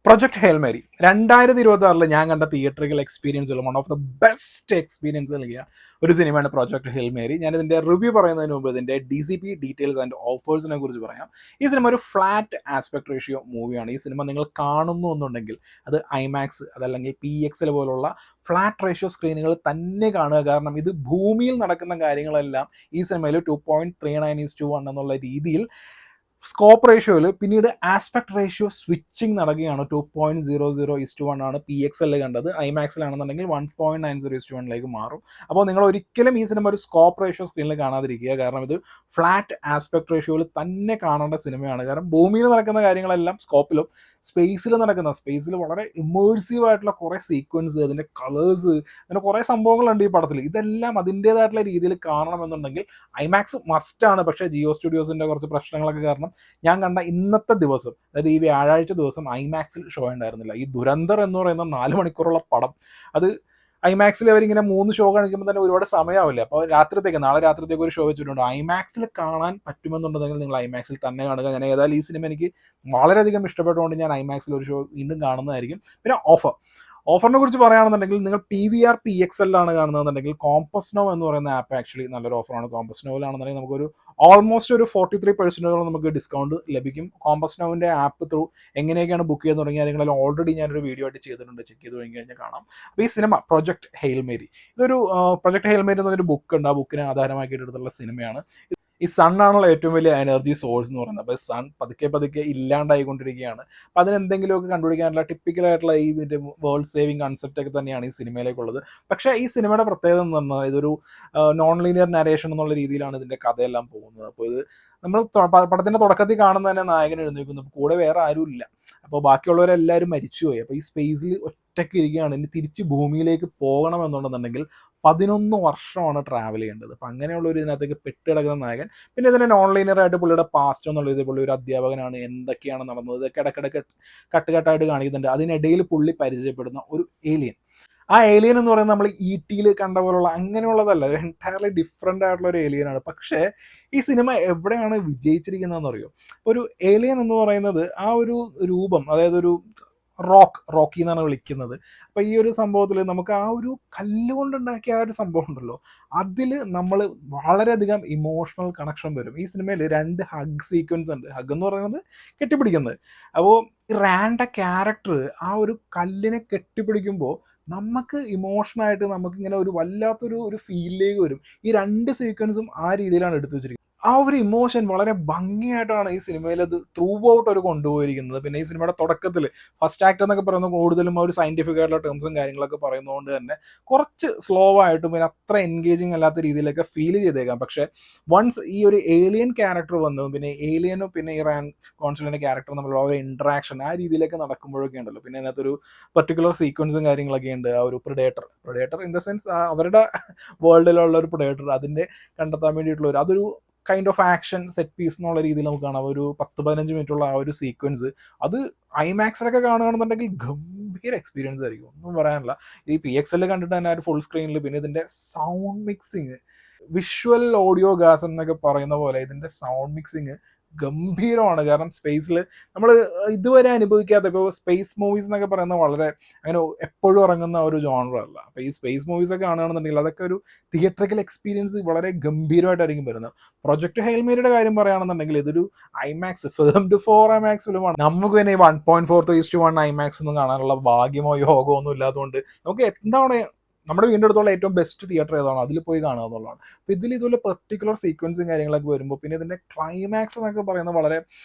Project hail Mary 2026 ഞാൻ കണ്ട തിയേറ്ററിക്കൽ എക്സ്പീരിയൻസുകൾ one of the best experience നൽകിയ ഒരു സിനിമയാണ് പ്രൊജക്ട് ഹെയിൽ മേരി. ഞാൻ ഇതിൻ്റെ റിവ്യൂ പറയുന്നതിന് മുമ്പ് ഇതിൻ്റെ DCP ഡീറ്റെയിൽസ് ആൻഡ് ഓഫേഴ്സിനെ കുറിച്ച് പറയാം. ഈ സിനിമ ഒരു ഫ്ലാറ്റ് ആസ്പെക്ട് റേഷ്യോ മൂവിയാണ്. ഈ സിനിമ നിങ്ങൾ കാണുന്നു എന്നുണ്ടെങ്കിൽ അത് ഐമാക്സ് അതല്ലെങ്കിൽ PXL പോലുള്ള ഫ്ലാറ്റ് റേഷ്യോ സ്ക്രീനുകൾ തന്നെ കാണുക. കാരണം ഇത് ഭൂമിയിൽ നടക്കുന്ന കാര്യങ്ങളെല്ലാം ഈ സിനിമയിൽ 2.39:1 എന്നുള്ള രീതിയിൽ സ്കോപ്പ് റേഷ്യോയിൽ പിന്നീട് ആസ്പെക്ട് റേഷ്യോ സ്വിച്ചിങ് നടക്കുകയാണ്. 2.00:1 ആണ് PXL കണ്ടത്. ഐമാക്സിലാണെന്നുണ്ടെങ്കിൽ 1.90:1 മാറും. അപ്പോൾ നിങ്ങൾ ഒരിക്കലും ഈ സിനിമ ഒരു സ്കോപ്പ് റേഷ്യോ സ്ക്രീനിൽ കാണാതിരിക്കുക. കാരണം ഇത് ഫ്ലാറ്റ് ആസ്പെക്ട് റേഷ്യോയിൽ തന്നെ കാണേണ്ട സിനിമയാണ്. കാരണം ഭൂമിയിൽ നടക്കുന്ന കാര്യങ്ങളെല്ലാം സ്കോപ്പിലും സ്പേസിൽ വളരെ ഇമേഴ്സീവ് ആയിട്ടുള്ള കുറേ സീക്വൻസ്, അതിൻ്റെ കളേഴ്സ്, അങ്ങനെ കുറേ സംഭവങ്ങളുണ്ട് ഈ പടത്തിൽ. ഇതെല്ലാം അതിൻ്റേതായിട്ടുള്ള രീതിയിൽ കാണണമെന്നുണ്ടെങ്കിൽ ഐമാക്സ് മസ്റ്റാണ്. പക്ഷേ ജിയോ സ്റ്റുഡിയോസിൻ്റെ കുറച്ച് പ്രശ്നങ്ങളൊക്കെ കാരണം ഞാൻ കണ്ട ഇന്നത്തെ ദിവസം, അതായത് ഈ വ്യാഴാഴ്ച ദിവസം ഐമാക്സിൽ ഷോ ഉണ്ടായിരുന്നില്ല. ഈ ദുരന്തർ എന്ന് പറയുന്ന 4 മണിക്കൂറുള്ള പടം, അത് ഐമാക്സിൽ അവരിങ്ങനെ 3 ഷോ കാണിക്കുമ്പോൾ തന്നെ ഒരുപാട് സമയമാവില്ല. അപ്പോൾ നാളെ രാത്രിത്തേക്ക് ഒരു ഷോ വെച്ചിട്ടുണ്ട്. ഐമാക്സിൽ കാണാൻ പറ്റുമെന്നുണ്ടെങ്കിൽ നിങ്ങൾ ഐമാക്സിൽ തന്നെ കാണുക. ഞാൻ ഏതായാലും ഈ സിനിമ എനിക്ക് വളരെയധികം ഇഷ്ടപ്പെട്ടുകൊണ്ട് ഞാൻ ഐമാക്സിൽ ഒരു ഷോ വീണ്ടും കാണുന്നതായിരിക്കും. പിന്നെ ഓഫറിനെ കുറിച്ച് പറയുകയാണെന്നുണ്ടെങ്കിൽ നിങ്ങൾ PVR PXL ആണ് കാണുന്നതെന്നുണ്ടെങ്കിൽ കോമ്പസ് നോ എന്ന് പറയുന്ന ആപ്പ് ആക്ച്വലി നല്ലൊരു ഓഫറാണ്. കോമ്പസ് നോവിലാണെന്നുണ്ടെങ്കിൽ നമുക്കൊരു ഓൾമോസ്റ്റ് ഒരു 43% നമുക്ക് ഡിസ്കൗണ്ട് ലഭിക്കും. കോമ്പസ് നോവിൻ്റെ ആപ്പ് ത്രൂ എങ്ങനെയൊക്കെയാണ് ബുക്ക് ചെയ്യുന്ന തുടങ്ങിയ കാര്യങ്ങളെല്ലാം ഓൾറെഡി ഞാനൊരു വീഡിയോ ആയിട്ട് ചെയ്തിട്ടുണ്ട്. ചെക്ക് ചെയ്ത് കഴിഞ്ഞാൽ കാണാം. അപ്പോൾ ഈ സിനിമ പ്രൊജക്ട് ഹെയിൽ മേരി, ഇതൊരു പ്രൊജക്ട് ഹെയിൽ മേരി എന്നൊരു ബുക്ക് ഉണ്ട്. ആ ബുക്കിനെ ആധാരമാക്കിയിട്ട് എടുത്തുള്ള സിനിമയാണ്. ഈ സണ്ണാണല്ലോ ഏറ്റവും വലിയ എനർജി സോഴ്സ് എന്ന് പറയുന്നത്. അപ്പോൾ സൺ പതുക്കെ ഇല്ലാണ്ടായിക്കൊണ്ടിരിക്കുകയാണ്. അപ്പോൾ അതിനെന്തെങ്കിലുമൊക്കെ കണ്ടുപിടിക്കാനുള്ള ടിപ്പിക്കലായിട്ടുള്ള ഈ വേൾഡ് സേവിങ് കൺസെപ്റ്റ് ഒക്കെ തന്നെയാണ് ഈ സിനിമയിലേക്കുള്ളത്. പക്ഷേ ഈ സിനിമയുടെ പ്രത്യേകത എന്ന് പറഞ്ഞാൽ ഇതൊരു നോൺ ലീനിയർ നരേഷൻ എന്നുള്ള രീതിയിലാണ് ഇതിൻ്റെ കഥയെല്ലാം പോകുന്നത്. അപ്പോൾ ഇത് നമ്മൾ പടത്തിൻ്റെ തുടക്കത്തിൽ കാണുന്ന തന്നെ നായകൻ എഴുന്നേൽക്കുന്നു. കൂടെ വേറെ ആരും ഇല്ല. അപ്പോൾ ബാക്കിയുള്ളവരെല്ലാവരും മരിച്ചുപോയി. അപ്പോൾ ഈ സ്പേസിൽ ഒറ്റയ്ക്ക് ഇരിക്കുകയാണ്. ഇനി തിരിച്ച് ഭൂമിയിലേക്ക് പോകണമെന്നുണ്ടെന്നുണ്ടെങ്കിൽ 11 വർഷമാണ് ട്രാവൽ ചെയ്യേണ്ടത്. അപ്പം അങ്ങനെയുള്ള ഒരു ഇതിനകത്തേക്ക് പെട്ടിടക്കുന്ന നായകൻ. പിന്നെ ഇതിൻ്റെ നോൺ ലീനിയറായിട്ട് പുള്ളിയുടെ പാസ്റ്റ് എന്നുള്ള രീതിയിൽ പുള്ളി ഒരു അധ്യാപകനാണ്. എന്തൊക്കെയാണ് നടന്നത് ഇതൊക്കെ ഇടയ്ക്കിടയ്ക്ക് കട്ടുകട്ടായിട്ട് കാണിക്കുന്നുണ്ട്. അതിനിടയിൽ പുള്ളി പരിചയപ്പെടുന്ന ഒരു ഏലിയൻ. ആ ഏലിയൻ എന്ന് പറയുന്നത് നമ്മൾ ET കണ്ട പോലുള്ള അങ്ങനെയുള്ളതല്ല, ഒരു എൻറ്റയർലി ഡിഫറെൻ്റ് ആയിട്ടുള്ള ഒരു ഏലിയനാണ്. പക്ഷേ ഈ സിനിമ എവിടെയാണ് വിജയിച്ചിരിക്കുന്നതെന്ന് അറിയോ? ഒരു ഏലിയൻ എന്ന് പറയുന്നത് ആ ഒരു രൂപം, അതായത് ഒരു റോക്കി എന്നാണ് വിളിക്കുന്നത്. അപ്പോൾ ഈ ഒരു സംഭവത്തിൽ നമുക്ക് ആ ഒരു കല്ലുകൊണ്ടുണ്ടാക്കിയ ആ ഒരു സംഭവം ഉണ്ടല്ലോ, അതിൽ നമ്മൾ വളരെയധികം ഇമോഷണൽ കണക്ഷൻ വരും. ഈ സിനിമയിൽ 2 ഹഗ് സീക്വൻസ് ഉണ്ട്. ഹഗ് എന്ന് പറയുന്നത് കെട്ടിപ്പിടിക്കുന്നത്. അപ്പോൾ ഈ റാൻഡ ക്യാരക്ടർ ആ ഒരു കല്ലിനെ കെട്ടിപ്പിടിക്കുമ്പോൾ നമുക്ക് ഇമോഷണായിട്ട് നമുക്കിങ്ങനെ ഒരു വല്ലാത്തൊരു ഫീലിലേക്ക് വരും. ഈ 2 സീക്വൻസും ആ രീതിയിലാണ് എടുത്തു വെച്ചിരിക്കുന്നത്. ആ ഒരു ഇമോഷൻ വളരെ ഭംഗിയായിട്ടാണ് ഈ സിനിമയിൽ അത് ത്രൂ ഔട്ട് ഒരു കൊണ്ടുപോയിരിക്കുന്നത്. പിന്നെ ഈ സിനിമയുടെ തുടക്കത്തിൽ ഫസ്റ്റ് ആക്ട് എന്നൊക്കെ പറയുന്നത് കൂടുതലും ഒരു സയൻറ്റിഫിക് ആയിട്ടുള്ള ടേംസും കാര്യങ്ങളൊക്കെ പറയുന്നതുകൊണ്ട് തന്നെ കുറച്ച് സ്ലോ ആയിട്ടും പിന്നെ അത്ര എൻഗേജിങ് അല്ലാത്ത രീതിയിലൊക്കെ ഫീൽ ചെയ്തേക്കാം. പക്ഷേ വൺസ് ഈ ഒരു ഏലിയൻ ക്യാരക്ടർ വന്നു, പിന്നെ ഏലിയനും പിന്നെ ഈ റാൻ കോൺസുലിൻ്റെ ക്യാരക്ടർ തമ്മിലുള്ള ഒരു ഇൻട്രാക്ഷൻ ആ രീതിയിലേക്ക് നടക്കുമ്പോഴൊക്കെ ഉണ്ടല്ലോ, പിന്നെ അതിനകത്തൊരു പെർട്ടിക്കുലർ സീക്വൻസും കാര്യങ്ങളൊക്കെ ഉണ്ട്. ആ ഒരു പ്രിഡേറ്റർ ഇൻ ദ സെൻസ് അവരുടെ വേൾഡിലുള്ള ഒരു പ്രിഡേറ്റർ, അതിൻ്റെ കണ്ടെത്താൻ വേണ്ടിയിട്ടുള്ള അതൊരു kind of action set piece എന്നുള്ള രീതിയിൽ നമുക്ക് കാണാം. ഒരു 10-15 മിനിറ്റുള്ള ആ ഒരു സീക്വൻസ് അത് ഐമാക്സിലൊക്കെ കാണുകയാണെന്നുണ്ടെങ്കിൽ ഗംഭീര എക്സ്പീരിയൻസ് ആയിരിക്കും, ഒന്നും പറയാനില്ല. ഈ PXL കണ്ടിട്ട് തന്നെ ഒരു ഫുൾ സ്ക്രീനിൽ. പിന്നെ ഇതിൻ്റെ സൗണ്ട് മിക്സിങ്, വിഷ്വൽ ഓഡിയോ ഗാസം എന്നൊക്കെ പറയുന്ന പോലെ ഇതിൻ്റെ സൗണ്ട് മിക്സിങ് ഗംഭീരമാണ്. കാരണം സ്പേസിൽ നമ്മൾ ഇതുവരെ അനുഭവിക്കാത്ത, ഇപ്പോൾ സ്പേസ് മൂവീസ് എന്നൊക്കെ പറയുന്നത് വളരെ അങ്ങനെ എപ്പോഴും ഇറങ്ങുന്ന ഒരു ജോണർ അല്ല. അപ്പോൾ ഈ സ്പേസ് മൂവീസൊക്കെ കാണുകയാണെന്നുണ്ടെങ്കിൽ അതൊക്കെ ഒരു തിയേറ്ററിക്കൽ എക്സ്പീരിയൻസ് വളരെ ഗംഭീരമായിട്ടായിരിക്കും വരുന്നത്. പ്രൊജക്ട് ഹെയിൽ മേരിയുടെ കാര്യം പറയുകയാണെന്നുണ്ടെങ്കിൽ ഇതൊരു ഐമാക്സ് ഫിലിം ടു 4 ഫിലിമാണ്. നമുക്ക് തന്നെ ഈ 1.43:1 ഐമാക്സ് ഒന്നും കാണാനുള്ള ഭാഗ്യമോ യോഗമോ ഒന്നും ഇല്ലാത്തതുകൊണ്ട് നമുക്ക് എന്താണ് നമ്മുടെ വീടിൻ്റെ അടുത്തുള്ള ഏറ്റവും ബെസ്റ്റ് തിയേറ്റർ ഏതാണോ അതിൽ പോയി കാണുക എന്നുള്ളതാണ്. അപ്പോൾ ഇതുപോലെ പെർട്ടിക്കുലർ സീക്വൻസും കാര്യങ്ങളൊക്കെ വരുമ്പോൾ പിന്നെ ഇതിൻ്റെ ക്ലൈമാക്സ് എന്നൊക്കെ പറയുന്നത് വളരെ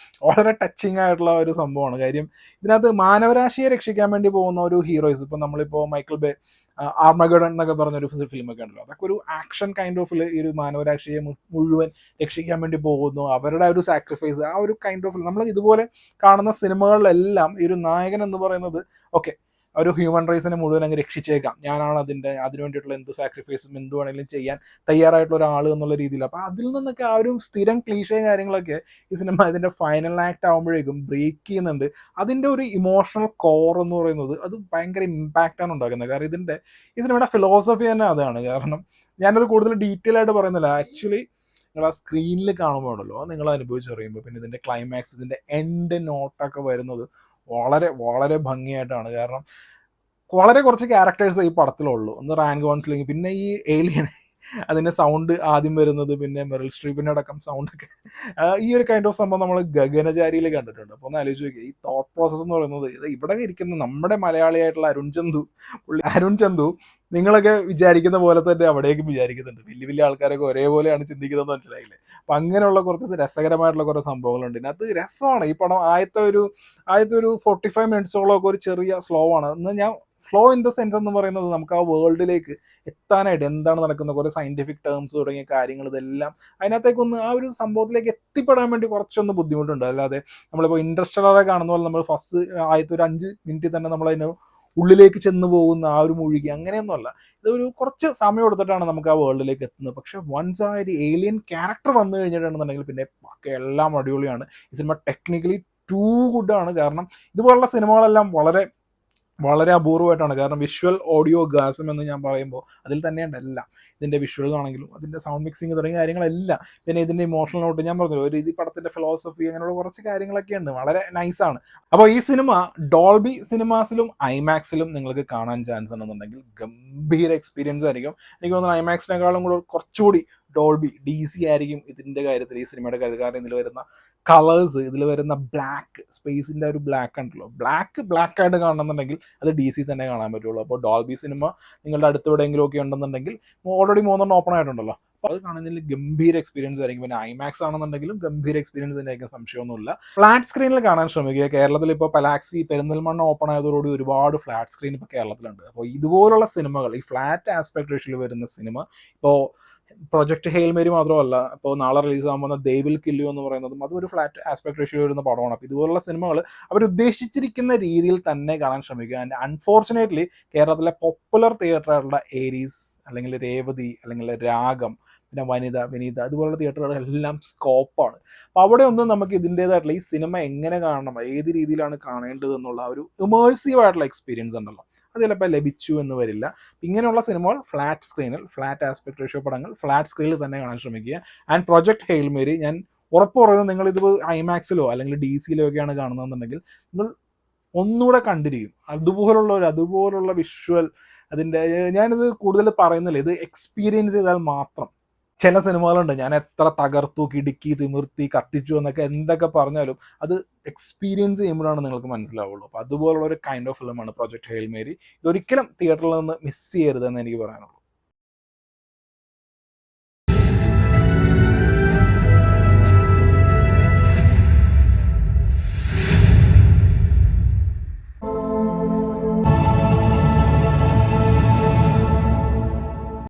വളരെ ടച്ചിങ് ആയിട്ടുള്ള ഒരു സംഭവമാണ്. കാര്യം ഇതിനകത്ത് മാനവരാശിയെ രക്ഷിക്കാൻ വേണ്ടി പോകുന്ന ഒരു ഹീറോയിസ്, ഇപ്പോൾ നമ്മളിപ്പോൾ മൈക്കിൾ ബേ ആർമഗഡൺ എന്നൊക്കെ പറഞ്ഞൊരു ഫിലിമൊക്കെ ഉണ്ടല്ലോ, അതൊക്കെ ഒരു ആക്ഷൻ കൈൻഡ് ഓഫ് ഈ ഒരു മാനവരാശിയെ മുഴുവൻ രക്ഷിക്കാൻ വേണ്ടി പോകുന്നു, അവരുടെ ഒരു സാക്രിഫൈസ്, ആ ഒരു കൈൻഡ് ഓഫ് നമ്മൾ ഇതുപോലെ കാണുന്ന സിനിമകളിലെല്ലാം ഈ ഒരു നായകൻ എന്ന് പറയുന്നത് ഓക്കെ ഒരു ഹ്യൂമൻ റേസിനെ മുഴുവൻ അങ്ങ് രക്ഷിച്ചേക്കാം, ഞാനാണ് അതിന് വേണ്ടിയിട്ടുള്ള എന്ത് സാക്രിഫൈസും എന്ത് വേണമെങ്കിലും ചെയ്യാൻ തയ്യാറായിട്ടുള്ള ഒരാൾ എന്നുള്ള രീതിയിൽ. അപ്പോൾ അതിൽ നിന്നൊക്കെ ആ ഒരു സ്ഥിരം ക്ലീഷയും കാര്യങ്ങളൊക്കെ ഈ സിനിമ ഇതിൻ്റെ ഫൈനൽ ആക്ട് ആകുമ്പോഴേക്കും ബ്രേക്ക് ചെയ്യുന്നുണ്ട്. അതിൻ്റെ ഒരു ഇമോഷണൽ കോർ എന്ന് പറയുന്നത് അത് ഭയങ്കര ഇമ്പാക്റ്റാണ് ഉണ്ടാക്കുന്നത്. കാരണം ഈ സിനിമയുടെ ഫിലോസഫി തന്നെ അതാണ്. കാരണം ഞാനത് കൂടുതൽ ഡീറ്റെയിൽ ആയിട്ട് പറയുന്നില്ല. ആക്ച്വലി നിങ്ങൾ ആ സ്ക്രീനിൽ കാണുമ്പോൾ ഉണ്ടല്ലോ, അത് നിങ്ങൾ അനുഭവിച്ചറിയുമ്പോൾ പിന്നെ ഇതിൻ്റെ ക്ലൈമാക്സ്, ഇതിൻ്റെ എൻഡ് നോട്ടൊക്കെ വരുന്നത് വളരെ വളരെ ഭംഗിയായിട്ടാണ്. കാരണം വളരെ കുറച്ച് ക്യാരക്ടേഴ്സ് ഈ പടത്തിലുള്ളൂ. ഒന്ന് റാൻ ഗോൺസ്ലിംഗ്, പിന്നെ ഈ ഏലിയൻ അതിൻ്റെ സൗണ്ട് ആദ്യം വരുന്നത്, പിന്നെ മെറിൽ സ്ട്രീപ്പിൻ്റെ അടക്കം സൗണ്ടൊക്കെ ഈ ഒരു കൈൻഡ് ഓഫ് സംഭവം നമ്മൾ ഗഗനചാരിയിൽ കണ്ടിട്ടുണ്ട്. അപ്പോൾ ഒന്ന് ആലോചിച്ച് നോക്കിയാൽ ഈ തോട്ട് പ്രോസസ്സ് എന്ന് പറയുന്നത് ഇത് ഇവിടെ ഇരിക്കുന്ന നമ്മുടെ മലയാളിയായിട്ടുള്ള അരുൺ ചന്തു നിങ്ങളൊക്കെ വിചാരിക്കുന്ന പോലെ തന്നെ അവിടേക്കും വിചാരിക്കുന്നുണ്ട്. വലിയ വലിയ ആൾക്കാരൊക്കെ ഒരേപോലെയാണ് ചിന്തിക്കുന്നതെന്ന് മനസ്സിലായില്ലേ. അപ്പം അങ്ങനെയുള്ള കുറച്ച് രസകരമായിട്ടുള്ള കുറേ സംഭവങ്ങളുണ്ട്. ഇതിനകത്ത് രസമാണ് ഈ പടം. ആദ്യത്തെ ഒരു 45 മിനിറ്റ്സോളമൊക്കെ ഒരു ചെറിയ സ്ലോ ആണ്. എന്ന് ഞാൻ ഫ്ലോ ഇൻ ദ സെൻസ് എന്ന് പറയുന്നത് നമുക്ക് ആ വേൾഡിലേക്ക് എത്താനായിട്ട് എന്താണ് നടക്കുന്നത്, കുറേ സയൻറ്റിഫിക് ടേംസ് തുടങ്ങിയ കാര്യങ്ങൾ, ഇതെല്ലാം അതിനകത്തേക്കൊന്ന് ആ ഒരു സംഭവത്തിലേക്ക് എത്തിപ്പെടാൻ വേണ്ടി കുറച്ചൊന്ന് ബുദ്ധിമുട്ടുണ്ട്. അല്ലാതെ നമ്മളിപ്പോൾ ഇൻട്രസ്റ്റലറെ കാണുന്ന പോലെ നമ്മൾ ഫസ്റ്റ് ആദ്യത്തെ ഒരു 5 മിനിറ്റിൽ തന്നെ നമ്മളതിന് ഉള്ളിലേക്ക് ചെന്ന് പോകുന്ന ആ ഒരു മുഴുകി അങ്ങനെയൊന്നുമല്ല. ഇതൊരു കുറച്ച് സമയം എടുത്തിട്ടാണ് നമുക്ക് ആ വേൾഡിലേക്ക് എത്തുന്നത്. പക്ഷെ വൺസ് ആ ഒരു ഏലിയൻ ക്യാരക്ടർ വന്നു കഴിഞ്ഞിട്ടുണ്ടെന്നുണ്ടെങ്കിൽ പിന്നെ ബാക്കി എല്ലാം അടിപൊളിയാണ്. ഈ സിനിമ ടെക്നിക്കലി ടൂ ഗുഡാണ്. കാരണം ഇതുപോലുള്ള സിനിമകളെല്ലാം വളരെ വളരെ അപൂർവമായിട്ടാണ്. കാരണം വിഷ്വൽ ഓഡിയോ ഗാസം എന്ന് ഞാൻ പറയുമ്പോൾ അതിൽ തന്നെയുണ്ട് എല്ലാം. ഇതിൻ്റെ വിഷ്വൽസ് ആണെങ്കിലും അതിൻ്റെ സൗണ്ട് മിക്സിങ് തുടങ്ങിയ കാര്യങ്ങളെല്ലാം, പിന്നെ ഇതിൻ്റെ ഇമോഷണൽ നോട്ട് ഞാൻ പറഞ്ഞു, ഒരു ഈ പടത്തിൻ്റെ ഫിലോസഫി, അങ്ങനെയുള്ള കുറച്ച് കാര്യങ്ങളൊക്കെ ഉണ്ട്. വളരെ നൈസാണ്. അപ്പോൾ ഈ സിനിമ ഡോൾബി സിനിമാസിലും ഐമാക്സിലും നിങ്ങൾക്ക് കാണാൻ ചാൻസ് ഉണ്ടെന്നുണ്ടെങ്കിൽ ഗംഭീര എക്സ്പീരിയൻസ് ആയിരിക്കും. എനിക്ക് തോന്നുന്നു ഐമാക്സിനേക്കാളും കൂടെ കുറച്ചുകൂടി ഡോൾബി DC ആയിരിക്കും ഇതിൻ്റെ കാര്യത്തിൽ, ഈ സിനിമയുടെ കാര്യത്തിൽ. കാരണം ഇതിൽ വരുന്ന കളേഴ്സ്, ഇതിൽ വരുന്ന ബ്ലാക്ക്, സ്പേസിൻ്റെ ഒരു ബ്ലാക്ക് ഉണ്ടല്ലോ, ബ്ലാക്ക് ആയിട്ട് കാണണമെന്നുണ്ടെങ്കിൽ അത് DC തന്നെ കാണാൻ പറ്റുള്ളൂ. അപ്പോൾ ഡോൾബി സിനിമ നിങ്ങളുടെ അടുത്തെവിടെയെങ്കിലും ഒക്കെ ഉണ്ടെന്നുണ്ടെങ്കിൽ ഓൾറെഡി 3 ഓപ്പൺ ആയിട്ടുണ്ടല്ലോ, അപ്പോൾ അത് കാണുന്നതിൽ ഗംഭീര എക്സ്പീരിയൻസ് ആയിരിക്കും. പിന്നെ ഐമാക്സ് ആണെന്നുണ്ടെങ്കിലും ഗംഭീര എക്സ്പീരിയൻസ് തന്നെയായിരിക്കും, സംശയമൊന്നുമില്ല. ഫ്ലാറ്റ് സ്ക്രീനിൽ കാണാൻ ശ്രമിക്കുക. കേരളത്തിൽ ഇപ്പോൾ പലാക്സി, പെരിന്തൽമണ്ണ ഓപ്പൺ ആയതോടുകൂടി ഒരുപാട് ഫ്ലാറ്റ് സ്ക്രീൻ ഇപ്പോൾ കേരളത്തിലുണ്ട്. അപ്പോൾ ഇതുപോലുള്ള സിനിമകൾ, ഈ ഫ്ലാറ്റ് ആസ്പെക്ട് റേഷ്യോയിൽ വരുന്ന സിനിമ, ഇപ്പോൾ പ്രൊജക്ട് ഹെയിൽ മേരി മാത്രമല്ല, ഇപ്പോൾ നാളെ റിലീസാകാൻ പോകുന്ന ദേ വിൽ കിൽ യു എന്ന് പറയുന്നതും അതൊരു ഫ്ലാറ്റ് ആസ്പെക്ട് റേഷ്യോ വരുന്ന പടമാണ്. അപ്പോൾ ഇതുപോലുള്ള സിനിമകൾ അവരുദ്ദേശിച്ചിരിക്കുന്ന രീതിയിൽ തന്നെ കാണാൻ ശ്രമിക്കുക. ആൻഡ് അൺഫോർച്ചുനേറ്റ്ലി കേരളത്തിലെ പോപ്പുലർ തിയേറ്ററായിട്ടുള്ള ഏരീസ്, അല്ലെങ്കിൽ രേവതി, അല്ലെങ്കിൽ രാഗം, പിന്നെ വിനീത അതുപോലുള്ള തിയേറ്ററുകളെല്ലാം സ്കോപ്പാണ്. അപ്പോൾ അവിടെ ഒന്നും നമുക്ക് ഇതിൻ്റേതായിട്ടുള്ള ഈ സിനിമ എങ്ങനെ കാണണം, ഏത് രീതിയിലാണ് കാണേണ്ടത് എന്നുള്ള ഒരു ഇമേഴ്സീവ് ആയിട്ടുള്ള എക്സ്പീരിയൻസ് ഉണ്ടല്ലോ, അത് ചിലപ്പോൾ ലഭിച്ചു എന്ന് വരില്ല. ഇങ്ങനെയുള്ള സിനിമകൾ ഫ്ലാറ്റ് സ്ക്രീനിൽ, ഫ്ലാറ്റ് ആസ്പെക്ട് റേഷ്യോ പടങ്ങൾ ഫ്ലാറ്റ് സ്ക്രീനിൽ തന്നെ കാണാൻ ശ്രമിക്കുക. ആൻഡ് പ്രൊജക്ട് ഹെയിൽ മേരി ഞാൻ ഉറപ്പ് പറയുന്നത്, നിങ്ങളിത് ഐമാക്സിലോ അല്ലെങ്കിൽ DC-ലോ ഒക്കെയാണ് കാണുന്നതെന്നുണ്ടെങ്കിൽ നിങ്ങൾ ഒന്നുകൂടെ കണ്ടിരിക്കും. അതുപോലുള്ള വിഷ്വൽ അതിൻ്റെ, ഞാനിത് കൂടുതൽ പറയുന്നില്ല, ഇത് എക്സ്പീരിയൻസ് ചെയ്താൽ മാത്രം. ചില സിനിമകളുണ്ട് ഞാൻ എത്ര തകർത്തു, കിടുക്കി, തിമിർത്തി, കത്തിച്ചു എന്നൊക്കെ എന്തൊക്കെ പറഞ്ഞാലും അത് എക്സ്പീരിയൻസ് ചെയ്യുമ്പോഴാണ് നിങ്ങൾക്ക് മനസ്സിലാവുള്ളൂ. അപ്പോൾ അതുപോലുള്ള ഒരു കൈൻഡ് ഓഫ് ഫിലിമാണ് പ്രൊജക്ട് ഹെയിൽ മേരി. ഇതൊരിക്കലും തിയേറ്ററിൽ നിന്ന് മിസ് ചെയ്യരുതെന്ന് എനിക്ക് പറയാനുള്ളൂ.